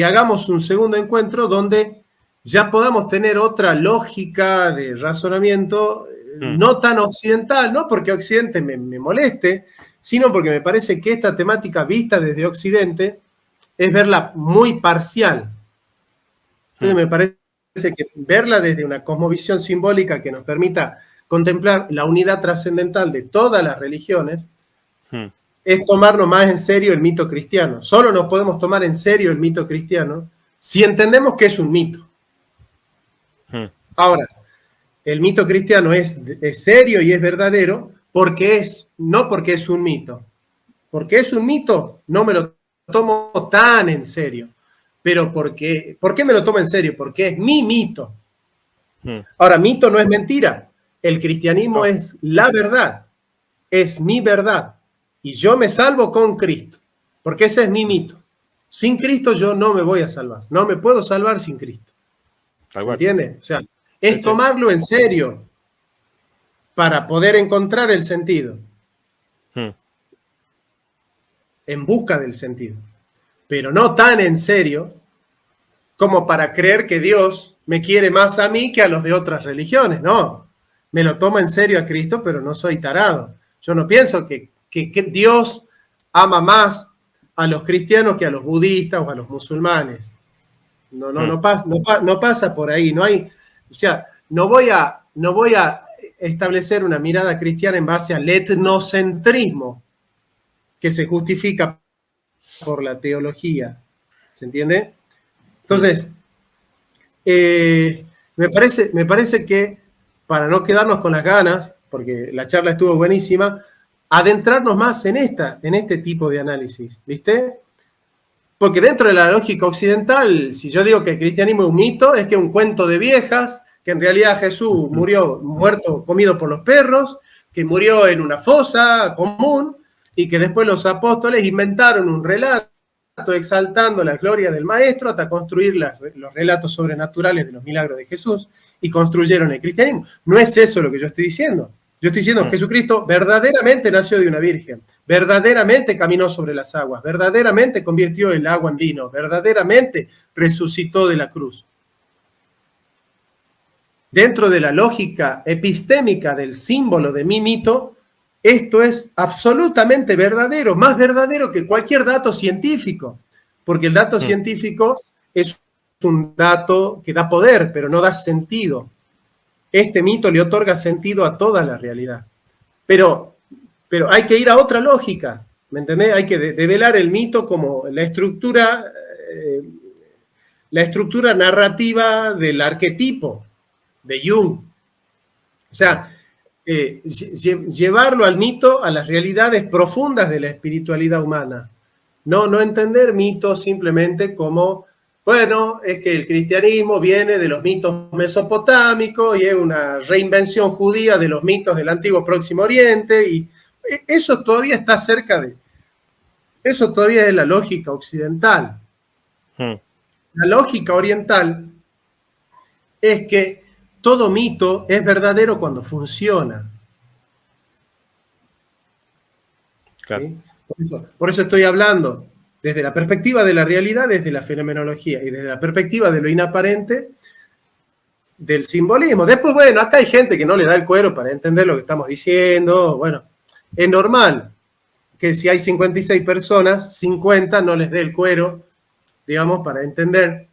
hagamos un segundo encuentro donde ya podamos tener otra lógica de razonamiento, no tan occidental, no porque Occidente me moleste, sino porque me parece que esta temática vista desde Occidente es verla muy parcial. Entonces me parece que verla desde una cosmovisión simbólica que nos permita contemplar la unidad trascendental de todas las religiones, es tomarnos más en serio el mito cristiano. Solo nos podemos tomar en serio el mito cristiano si entendemos que es un mito. Ahora, el mito cristiano es serio y es verdadero porque no porque es un mito. Porque es un mito, no me lo tomo tan en serio. Pero ¿por qué me lo tomo en serio? Porque es mi mito. Ahora, mito no es mentira. El cristianismo es la verdad. Es mi verdad. Y yo me salvo con Cristo. Porque ese es mi mito. Sin Cristo yo no me voy a salvar. No me puedo salvar sin Cristo. ¿Se entiende? O sea, es tomarlo en serio para poder encontrar el sentido. En busca del sentido. Pero no tan en serio como para creer que Dios me quiere más a mí que a los de otras religiones. No, me lo tomo en serio a Cristo, pero no soy tarado. Yo no pienso que Dios ama más a los cristianos que a los budistas o a los musulmanes. No pasa por ahí. No hay, o sea, no voy a establecer una mirada cristiana en base al etnocentrismo que se justifica por la teología. ¿Se entiende? Entonces, me parece que para no quedarnos con las ganas, porque la charla estuvo buenísima, adentrarnos más en este tipo de análisis, ¿viste? Porque dentro de la lógica occidental, si yo digo que el cristianismo es un mito, es que es un cuento de viejas, que en realidad Jesús murió muerto, comido por los perros, que murió en una fosa común, y que después los apóstoles inventaron un relato exaltando la gloria del Maestro hasta construir los relatos sobrenaturales de los milagros de Jesús y construyeron el cristianismo. No es eso lo que yo estoy diciendo. Yo estoy diciendo que Jesucristo verdaderamente nació de una virgen, verdaderamente caminó sobre las aguas, verdaderamente convirtió el agua en vino, verdaderamente resucitó de la cruz. Dentro de la lógica epistémica del símbolo de mi mito, esto es absolutamente verdadero, más verdadero que cualquier dato científico, porque el dato científico es un dato que da poder, pero no da sentido. Este mito le otorga sentido a toda la realidad. Pero hay que ir a otra lógica, ¿me entendés? Hay que develar el mito como la estructura narrativa del arquetipo de Jung. O sea, llevarlo al mito a las realidades profundas de la espiritualidad humana. No entender mitos simplemente como, bueno, es que el cristianismo viene de los mitos mesopotámicos y es una reinvención judía de los mitos del antiguo Próximo Oriente, y eso todavía está eso todavía es la lógica occidental. La lógica oriental es que todo mito es verdadero cuando funciona. Claro. ¿Sí? Por eso estoy hablando desde la perspectiva de la realidad, desde la fenomenología, y desde la perspectiva de lo inaparente, del simbolismo. Después, bueno, acá hay gente que no le da el cuero para entender lo que estamos diciendo. Bueno, es normal que si hay 56 personas, 50 no les dé el cuero, digamos, para entender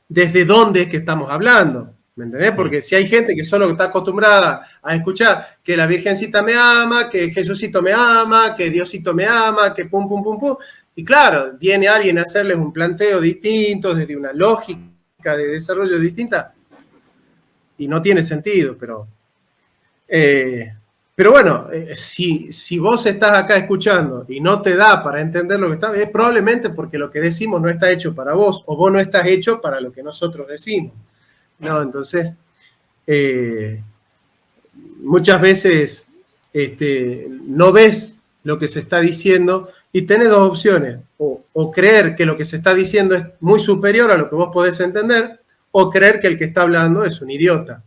desde dónde es que estamos hablando. ¿Me entendés? Porque si hay gente que solo está acostumbrada a escuchar que la Virgencita me ama, que Jesucito me ama, que Diosito me ama, que pum, pum, pum, pum, Y claro, viene alguien a hacerles un planteo distinto, desde una lógica de desarrollo distinta, y no tiene sentido, pero bueno, si vos estás acá escuchando y no te da para entender lo que está, es probablemente porque lo que decimos no está hecho para vos, o vos no estás hecho para lo que nosotros decimos. No, entonces, muchas veces no ves lo que se está diciendo y tenés dos opciones, o creer que lo que se está diciendo es muy superior a lo que vos podés entender, o creer que el que está hablando es un idiota.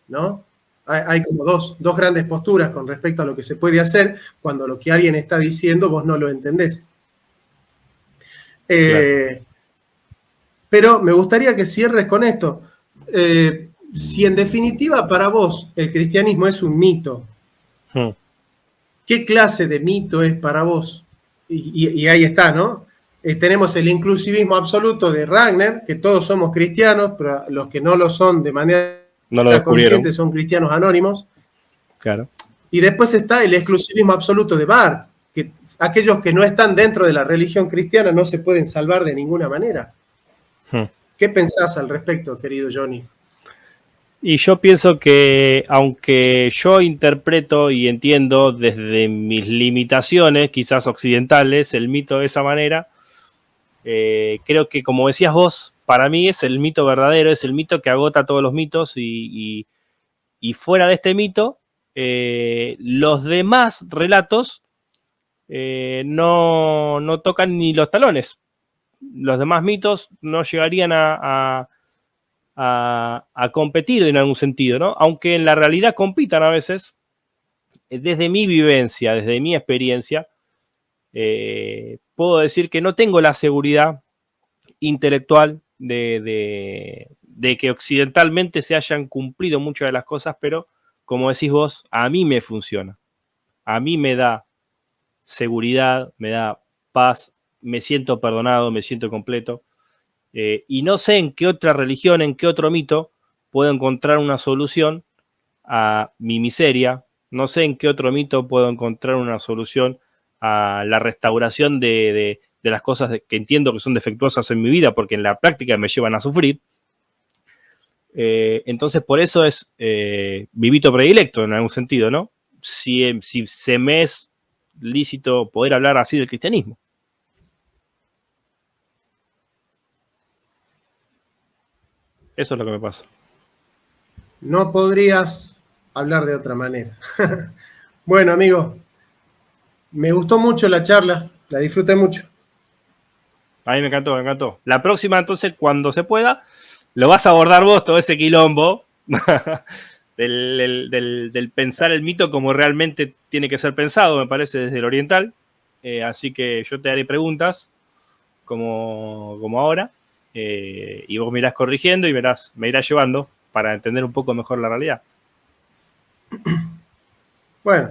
¿No? Hay como dos grandes posturas con respecto a lo que se puede hacer cuando lo que alguien está diciendo vos no lo entendés. Claro. Pero me gustaría que cierres con esto. Si en definitiva para vos el cristianismo es un mito, ¿qué clase de mito es para vos? Y ahí está, ¿no? Tenemos el inclusivismo absoluto de Wagner, que todos somos cristianos, pero los que no lo son de manera consciente son cristianos anónimos. Claro. Y después está el exclusivismo absoluto de Barth, que aquellos que no están dentro de la religión cristiana no se pueden salvar de ninguna manera. ¿Qué pensás al respecto, querido Johnny? Y yo pienso que, aunque yo interpreto y entiendo desde mis limitaciones, quizás occidentales, el mito de esa manera, creo que, como decías vos, para mí es el mito verdadero, es el mito que agota todos los mitos y fuera de este mito, los demás relatos no tocan ni los talones. Los demás mitos no llegarían a competir en algún sentido, ¿no? Aunque en la realidad compitan a veces, desde mi vivencia, desde mi experiencia, puedo decir que no tengo la seguridad intelectual de que occidentalmente se hayan cumplido muchas de las cosas, pero como decís vos, a mí me funciona. A mí me da seguridad, me da paz, me siento perdonado, me siento completo. Y no sé en qué otra religión, en qué otro mito puedo encontrar una solución a mi miseria. No sé en qué otro mito puedo encontrar una solución a la restauración de las cosas que entiendo que son defectuosas en mi vida, porque en la práctica me llevan a sufrir. Entonces, por eso es mi mito predilecto, en algún sentido, ¿no? Si se me es lícito poder hablar así del cristianismo. Eso es lo que me pasa. No podrías hablar de otra manera. Bueno, amigo, me gustó mucho la charla, la disfruté mucho. A mí me encantó, me encantó. La próxima, entonces, cuando se pueda, lo vas a abordar vos, todo ese quilombo del pensar el mito como realmente tiene que ser pensado, me parece, desde el oriental. Así que yo te haré preguntas, como ahora, y vos me irás corrigiendo y me irás llevando para entender un poco mejor la realidad. Bueno,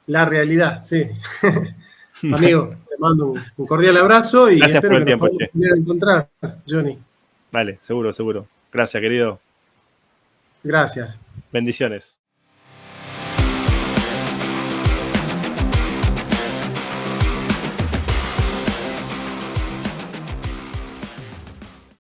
la realidad, sí. Amigo, te mando un cordial abrazo y gracias espero por el que tiempo, nos podamos encontrar, Johnny. Vale, seguro, seguro. Gracias, querido. Gracias. Bendiciones.